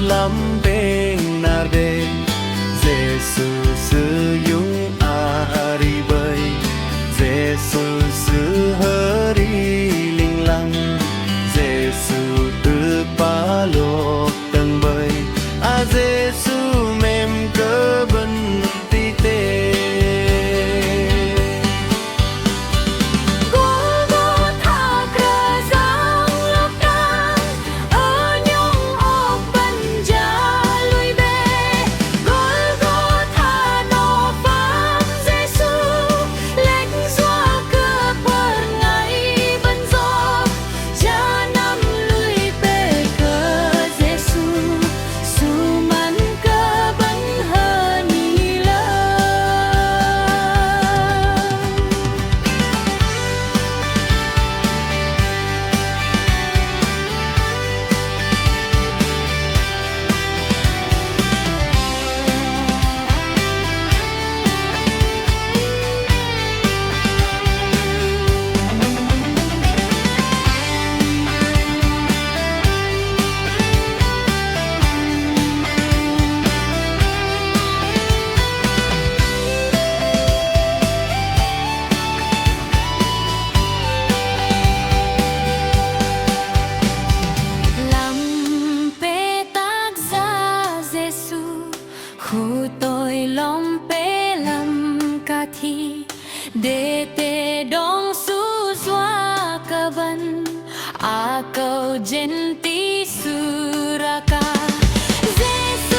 lắm bên na đê Giêsu sư yung ari bơi Giêsu sư hari linh lăng Giêsu tư pa lô tầng bơi Giêsu mềm cơ bần ti tê Khu tôi lom pe lam ca thi để te dong su zwa ka van a câu genti suraka Giêsu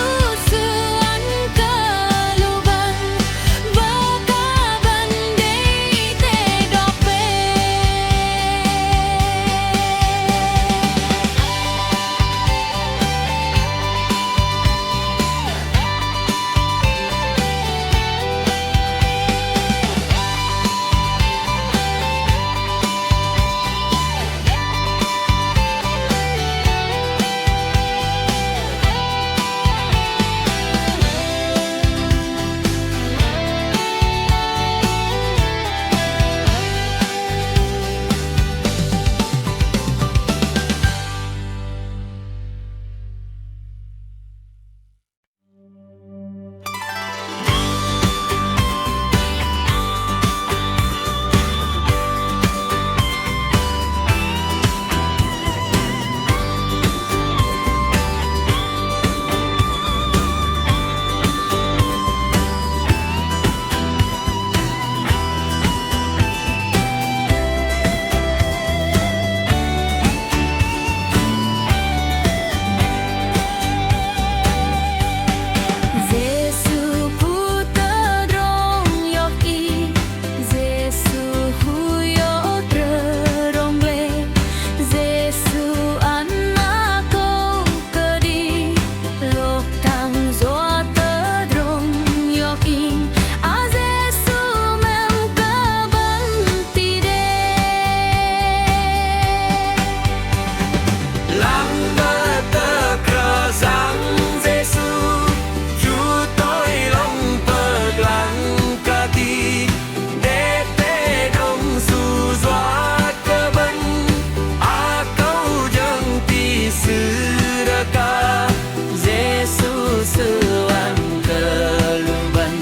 sư ăn cơ lu van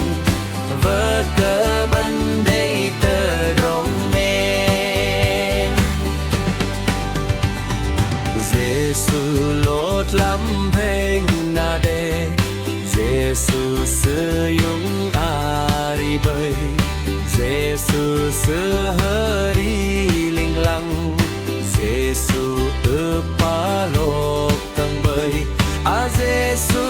và ca van để te đọc pe Giêsu lốt lắm bên na đê Giêsu sư yung ari bơi Giêsu sư hari linh lăng Giêsu ư pa lô tầng bơi Giêsu